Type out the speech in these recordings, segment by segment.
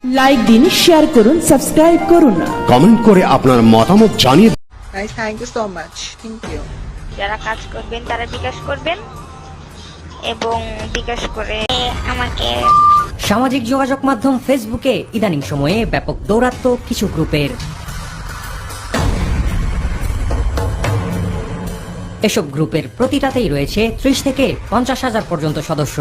Like দিন, share করুন, subscribe করুন, কমেন্ট করে আপনার মতামত জানিয়ে Guys, thank you so much. Thank you. যারা কাজ করবেন তারা বিকাশ করবেন এবং বিকাশ করে আমাকে। সামাজিক যোগাযোগ মাধ্যম ফেসবুকে ইদানিং সময়ে ব্যাপক দৌরাত্ম্য কিছু গ্রুপের। এসব গ্রুপের প্রতিটাতেই রয়েছে 30 থেকে 50,000 পর্যন্ত সদস্য।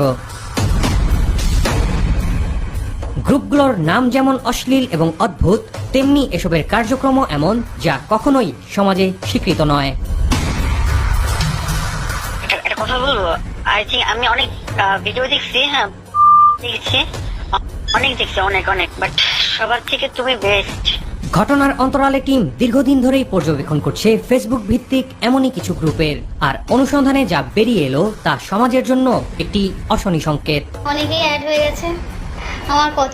গ্রুপগুলোর নাম যেমন অশ্লীল এবং অদ্ভুত, তেমনি এসবের কার্যক্রমও এমন যা কখনোই সমাজে স্বীকৃত নয়। একটা কথা বলবো, আই থিঙ্ক আমি অনেক ভিডিও দেখছি, হ্যাঁ দেখছি, অনেক দেখছি, অনেক অনেক, বাট সবার থেকে তুমি বেস্ট। ঘটনার অন্তরালে টিম দীর্ঘদিন ধরেই পর্যবেক্ষণ করছে ফেসবুক ভিত্তিক এমনই কিছু গ্রুপের, আর অনুসন্ধানে যা বেরিয়ে এলো তা সমাজের জন্য একটি অশনি সংকেত। অনেকেই অ্যাড হয়ে গেছে, আমার কত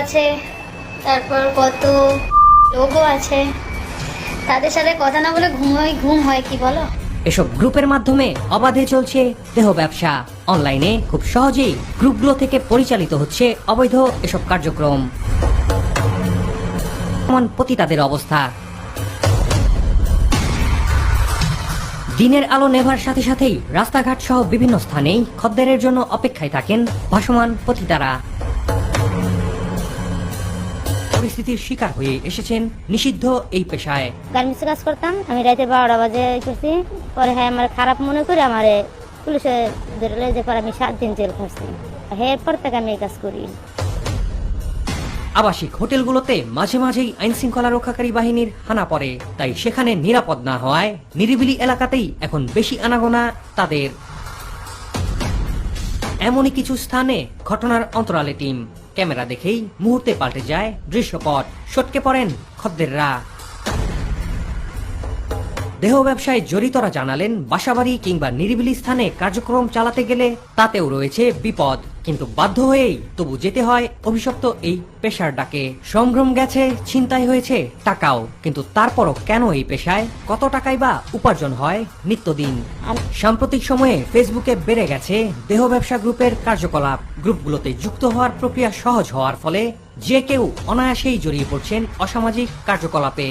আছে, তারপর কত লোগো আছে, তাদের সাথে কথা না বলে ঘুম হয় কি বলো? এসব গ্রুপের মাধ্যমে অবাধে চলছে দেহ ব্যবসা। অনলাইনে খুব সহজেই গ্রুপগুলো থেকে পরিচালিত হচ্ছে অবৈধ এসব কার্যক্রম। পতিতাদের অবস্থা দিনের আলো নেভার সাথে সাথেই রাস্তাঘাট সহ বিভিন্ন স্থানেই খদ্দেরের জন্য অপেক্ষায় থাকেন ভাসমান পতিতারা। পরিস্থিতির শিকার হয়ে এসেছেন নিষিদ্ধ এই পেশায়। গার্মেন্টসে কাজ করতাম আমি, রাতে 12টা বাজে করছি, পরে হ্যাঁ আমার খারাপ মনে করে আমার পুলিশে ধরলে, যে পরে আমি 7 দিন জেল খাচ্ছি, এরপর থেকে আমি এই কাজ করি। আবাসিক হোটেলগুলোতে মাঝে মাঝেই আইন শৃঙ্খলা রক্ষাকারী বাহিনীর হানা পড়ে, তাই সেখানে নিরাপদ না হওয়ায় নিরিবিলি এলাকাতেই এখন বেশি আনাগোনা তাদের। এমনই কিছু স্থানে ঘটনার অন্তরালে টিম ক্যামেরা দেখেই মুহূর্তে পাল্টে যায় দৃশ্যপট, সটকে পড়েন খদ্দেররা। দেহ ব্যবসায় জড়িতরা জানালেন, বাসাবাড়ি কিংবা নিরিবিলি স্থানে কার্যক্রম চালাতে গেলে তাতেও রয়েছে বিপদ, কিন্তু বাধ্য হয়েই তবু যেতে হয় অভিশপ্ত এই পেশার ডাকে। সম্ভ্রম গেছে, ছিনতাই হয়েছে টাকাও, কিন্তু তারপরও কেন এই পেশায় কত টাকাই বা উপার্জন হয় নিত্যদিন। সাম্প্রতিক সময়ে ফেসবুকে বেড়ে গেছে দেহ ব্যবসা গ্রুপের কার্যকলাপ। গ্রুপগুলোতে যুক্ত হওয়ার প্রক্রিয়া সহজ হওয়ার ফলে যে কেউ অনায়াসেই জড়িয়ে পড়ছেন অসামাজিক কার্যকলাপে।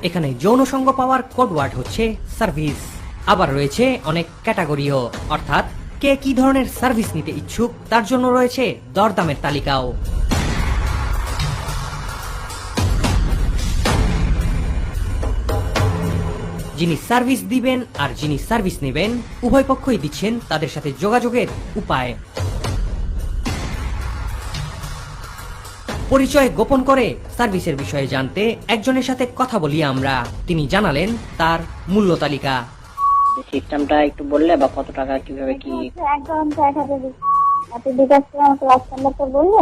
এখানে যৌন সঙ্গ পাওয়ার কোডওয়ার্ড হচ্ছে সার্ভিস। আবার রয়েছে অনেক ক্যাটাগরিও, অর্থাৎ কে কি ধরনের সার্ভিস নিতে ইচ্ছুক তার জন্য রয়েছে দরদামের তালিকাও। যিনি সার্ভিস দিবেন আর যিনি সার্ভিস নেবেন উভয় পক্ষই দিচ্ছেন তাদের সাথে যোগাযোগের উপায়। পরিচয় গোপন করে সার্ভিসের বিষয়ে জানতে একজনের সাথে কথা বলি আমরা। তিনি জানালেন তার মূল্য তালিকা। সিস্টেমটা একটু বললে, বা কত টাকা কিভাবে কি? একদম 1000 আপনি বিকাশ করে আমাকে লাস্ট নাম্বারটা বললে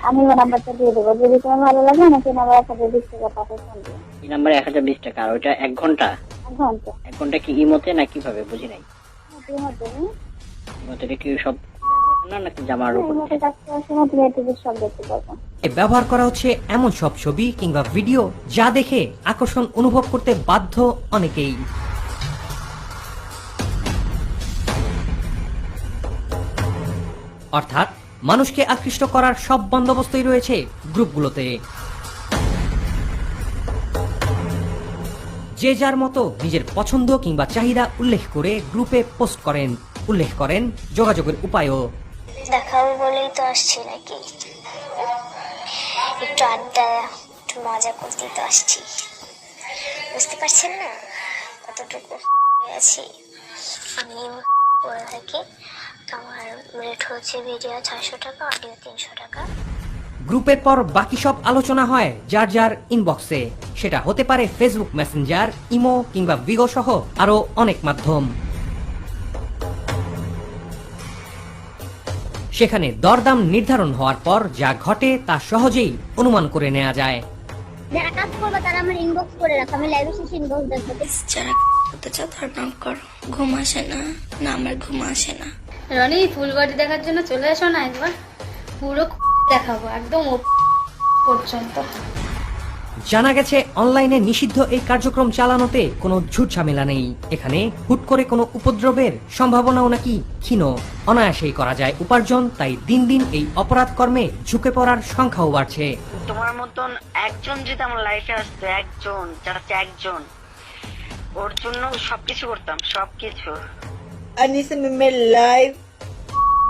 আমি ওই নাম্বারটা দিয়ে দেবো, যদি তোমার ভালো লাগে আমাকে নাম্বার 1020 টাকা পাঠাতে। এই নাম্বারে 1020 টাকা, আর ওইটা 1 ঘন্টা? 1 ঘন্টা। 1 ঘন্টা কি ইমোতে না কিভাবে, বুঝি নাই। ইমোতে কি সব না নাকি জামার উপর? ব্যবহার করা হচ্ছে এমন সব ছবি কিংবা ভিডিও যা দেখে আকর্ষণ অনুভব করতে বাধ্য অনেকেই। অর্থাৎ মানুষকে আকৃষ্ট করার সব বন্দোবস্তই রয়েছে গ্রুপগুলোতে। যে যার মতো নিজের পছন্দ কিংবা চাহিদা উল্লেখ করে গ্রুপে পোস্ট করেন, উল্লেখ করেন যোগাযোগের উপায়ও। দেখাবো বলেই তো আসছি নাকি, একটু আড্ডা একটু মজা করতেই তো আসছি, বুঝতে পারছেন না কতটুকু আছি আমি। বলে থাকি আমার রেট হচ্ছে ভিডিও 600 টাকা, অডিও 300 টাকা। গ্রুপের পর বাকি সব আলোচনা হয় যার যার ইনবক্সে। সেটা হতে পারে ফেসবুক মেসেঞ্জার, ইমো কিংবা ভিগো সহ আরো অনেক মাধ্যম। সেখানে দরদাম নির্ধারণ হওয়ার পর যা ঘটে তা সহজেই অনুমান করে নেওয়া যায়। যারা কাজ করবে তারা আমার ইনবক্স করে রাখো, আমি লাইভে শেষে ইনবক্স দেখবো। যারা করতে চাও তার নাম করো। ঘুম আসে না, না আমার ঘুম আসে না। রনি ফুল বডি দেখার জন্য চলে এসো না একবার, পুরো দেখাবো একদম পর্যন্ত। জানা গেছে অনলাইনে নিষিদ্ধ এই কার্যক্রম চালানোতে কোনো ঝুট ঝামেলা নেই। এখানে হুট করে কোনো উপদ্রবের সম্ভাবনাও নাকি ক্ষীণ। অনায়াসেই করা যায় উপার্জন, তাই দিন দিন এই অপরাধ কর্মে ঝুঁকে পড়ার সংখ্যাও বাড়ছে। তোমার মতন একজন যদি আমার লাইফে আসতো, একজন, জাস্ট একজন, ওর জন্য সবকিছু করতাম, সবকিছু। আনিসা ম্যামের লাইভ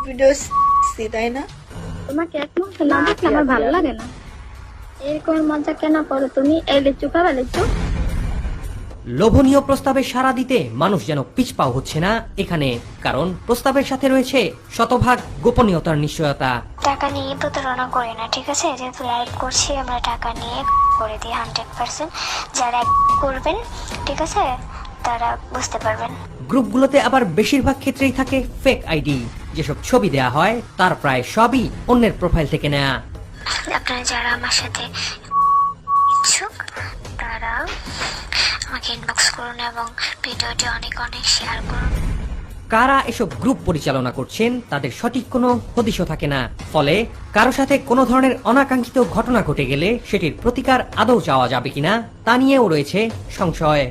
ভিডিওস তাই না? তোমাকে এক মুহূর্তে না দেখলে আমার ভালো লাগে না। এরকম মজা কেন করো তুমি? এই লিচু খাবে লিচু? লোভনীয় প্রস্তাবে সাড়া দিতে মানুষ যেন পিছপাও হচ্ছে না এখানে, কারণ প্রস্তাবের সাথে রয়েছে শতভাগ গোপনীয়তার নিশ্চয়তা। টাকা নিয়ে প্রতারণা করি না, ঠিক আছে? যেহেতু লাইভ করছি আমরা টাকা নিয়ে করে দিই 100%। যারা করবেন, ঠিক আছে, তারা বুঝতে পারবেন। গ্রুপগুলোতে আবার বেশিরভাগ ক্ষেত্রেই থাকে ফেক আইডি। যেসব ছবি দেয়া হয় তার প্রায় সবই অন্যের প্রোফাইল থেকে নেয়া। আপনারা যারা আমার সাথে ইচ্ছুক তারা আমাকে ইনবক্স করুন এবং ভিডিওটি অনেক অনেক শেয়ার করুন। কারা এসব গ্রুপ পরিচালনা করছেন তাদের সঠিক কোনো হদিশও থাকে না, ফলে কারো সাথে কোনো ধরনের অনাকাঙ্ক্ষিত ঘটনা ঘটে গেলে সেটির প্রতিকার আদৌ চাওয়া যাবে কিনা তা নিয়েও রয়েছে সংশয়।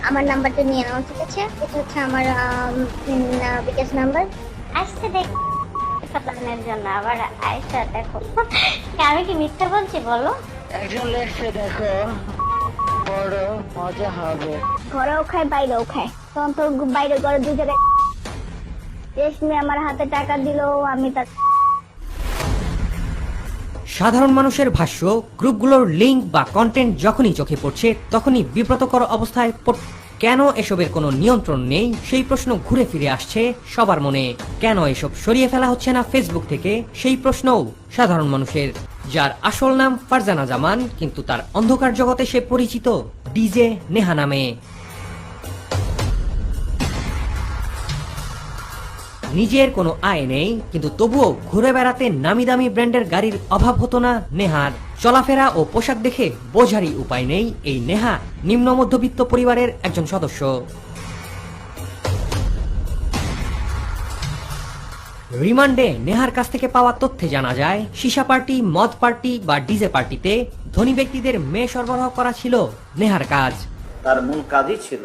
আমার নাম্বারটা নিয়ে নাও, ঠিক আছে? এটা হচ্ছে আমার বিকাশ নাম্বার। আসতে দেখ প্ল্যানের জন্য আবার আইসা দেখো। আমি কি মিথ্যা বলছি বলো? একজন লেখছে, দেখো, বড় মজা হবে। ঘরেও খায় বাইরেও খায়, তখন তোর বাইরে ঘরে দুই জায়গায় রেশমি আমার হাতে টাকা দিল, আমি তার। সাধারণ মানুষের ভাষ্য, গ্রুপগুলোর লিঙ্ক বা কন্টেন্ট যখনই চোখে পড়ছে তখনই বিব্রতকর অবস্থায় কেন এসবের কোনো নিয়ন্ত্রণ নেই সেই প্রশ্ন ঘুরে ফিরে আসছে সবার মনে। কেন এসব সরিয়ে ফেলা হচ্ছে না ফেসবুক থেকে সেই প্রশ্নও সাধারণ মানুষের। যার আসল নাম ফারজানা জামান, কিন্তু তার অন্ধকার জগতে সে পরিচিত ডিজে নেহা নামে। নিজের কোনো আয় নেই, কিন্তু তবুও ঘুরে বেড়াতে নামি দামি ব্র্যান্ডের গাড়ির অভাব হতো না নেহার। চলাফেরা ও পোশাক দেখে বোঝারই উপায় নেই এই নেহা নিম্ন মধ্যবিত্ত পরিবারের একজন সদস্য। রিমান্ডে নেহার কাছ থেকে পাওয়া তথ্যে জানা যায়, সীসা পার্টি, মদ পার্টি বা ডিজে পার্টিতে ধনী ব্যক্তিদের মেয়ে সরবরাহ করা ছিল নেহার কাজ। তার মূল কাজই ছিল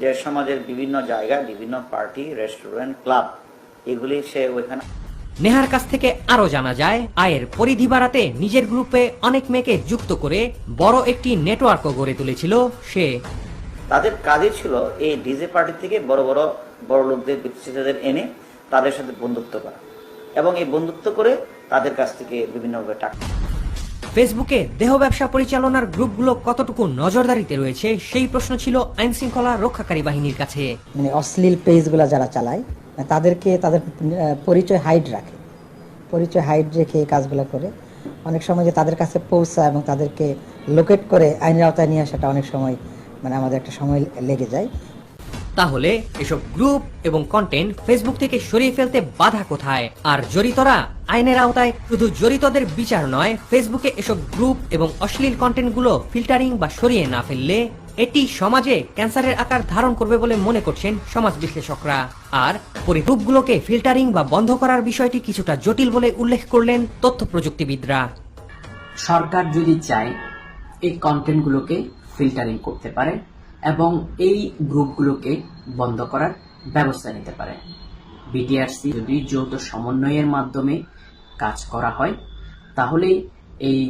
যে সমাজের বিভিন্ন জায়গায় বিভিন্ন পার্টি, রেস্টুরেন্ট, ক্লাব, এগুলি সে ওইখানে। নেহার কাছ থেকে আরো জানা যায়, আয়ের পরিধি বাড়াতে নিজের গ্রুপে অনেক মেয়েকে যুক্ত করে বড় একটি নেটওয়ার্কও গড়ে তুলেছিল সে। তাদের কাজই ছিল এই ডিজে পার্টি থেকে বড় লোকদের, ব্যক্তিদের এনে তাদের সাথে বন্ধুত্ব করা এবং এই বন্ধুত্ব করে তাদের কাছ থেকে বিভিন্নভাবে টাকা। ফেসবুকে দেহ ব্যবসা পরিচালনার গ্রুপগুলো কতটুকু নজরদারিতে রয়েছে সেই প্রশ্ন ছিল আইন শৃঙ্খলা রক্ষাকারী বাহিনীর কাছে। মানে অশ্লীল পেজগুলো যারা চালায় তাদেরকে তাদের পরিচয় হাইড রাখে, পরিচয় হাইড রেখে এই কাজগুলো করে। অনেক সময় যে তাদের কাছে পৌঁছায় এবং তাদেরকে লোকেট করে আইনের আওতায় নিয়ে আসাটা অনেক সময় মানে আমাদের একটা সময় লেগে যায়। তাহলে এসব গ্রুপ এবং কন্টেন্ট ফেসবুক থেকে সরিয়ে ফেলতে বাধা কোথায়? আর জড়িতরা আইনের আওতায়? শুধু জড়িতদের বিচার নয়, ফেসবুকে এসব গ্রুপ এবং অশ্লীল কন্টেন্টগুলো ফিল্টারিং বা সরিয়ে না ফেললে এটি সমাজে ক্যান্সারের আকার ধারণ করবে বলে মনে করছেন সমাজ বিশ্লেষকরা। আর গ্রুপগুলোকে ফিল্টারিং বা বন্ধ করার বিষয়টি কিছুটা জটিল বলে উল্লেখ করলেন তথ্য প্রযুক্তিবিদরা। সরকার যদি চায় এই কন্টেন্টগুলোকে ফিল্টারিং করতে পারে এবং এই গ্রুপগুলোকে বন্ধ করার ব্যবস্থা নিতে পারে। বিটিআরসি যদি যৌথ সমন্বয়ের মাধ্যমে কাজ করা হয় তাহলে এই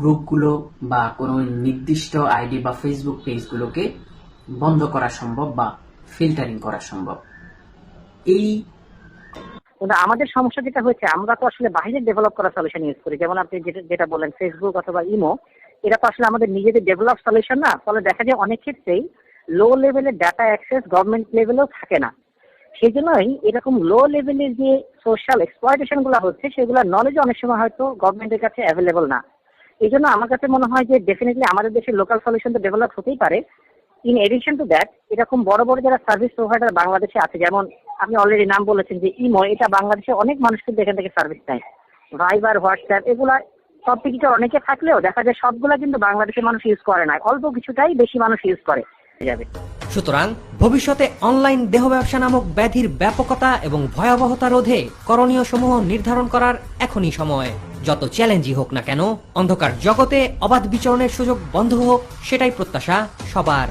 গ্রুপগুলো বা কোনো নির্দিষ্ট আইডি বা ফেসবুক পেজগুলোকে বন্ধ করা সম্ভব বা ফিল্টারিং করা সম্ভব। আমাদের সমস্যা যেটা হয়েছে, আমরা তো আসলে বাইরে ডেভেলপ করা সলিউশন ইউজ করি। যেমন আপনি যেটা বলেন ফেসবুক অথবা ইমো, এটা তো আসলে আমাদের নিজেদের ডেভেলপ সলিউশন না। ফলে দেখা যায় অনেক ক্ষেত্রেই লো লেভেলের ডাটা অ্যাক্সেস গভর্নমেন্ট লেভেলেও থাকে না। সেই জন্যই এরকম লো লেভেলের যে সোশ্যাল এক্সপ্লয়টেশন গুলো হচ্ছে সেগুলোর নলেজ অনেক সময় হয়তো গভর্নমেন্টের কাছে অ্যাভেলেবল না। এই জন্য আমার কাছে মনে হয় যে ডেফিনেটলি আমাদের দেশের লোকাল সলিউশন তো ডেভেলপ হতেই পারে। ইন এডিশন টু দ্যাট, এরকম বড় বড় যারা সার্ভিস প্রোভাইডার বাংলাদেশে আছে, যেমন আপনি অলরেডি নাম বলেছেন যে ইমো, এটা বাংলাদেশে অনেক মানুষ কিন্তু এখান থেকে সার্ভিস নেয়। ভাইবার, হোয়াটসঅ্যাপ, এগুলা সব কিছু অনেকে থাকলেও দেখা যায় সবগুলা কিন্তু বাংলাদেশের মানুষ ইউজ করে না, অল্প কিছুটাই বেশি মানুষ ইউজ করে যাবে। সুতরাং ভবিষ্যতে অনলাইন দেহ ব্যবসা নামক ব্যাধির ব্যাপকতা এবং ভয়াবহতা রোধে করণীয় সমূহ নির্ধারণ করার এখনই সময়। যত চ্যালেঞ্জই হোক না কেন, অন্ধকার জগতে অবাধ বিচরণের সুযোগ বন্ধ হোক, সেটাই প্রত্যাশা সবার।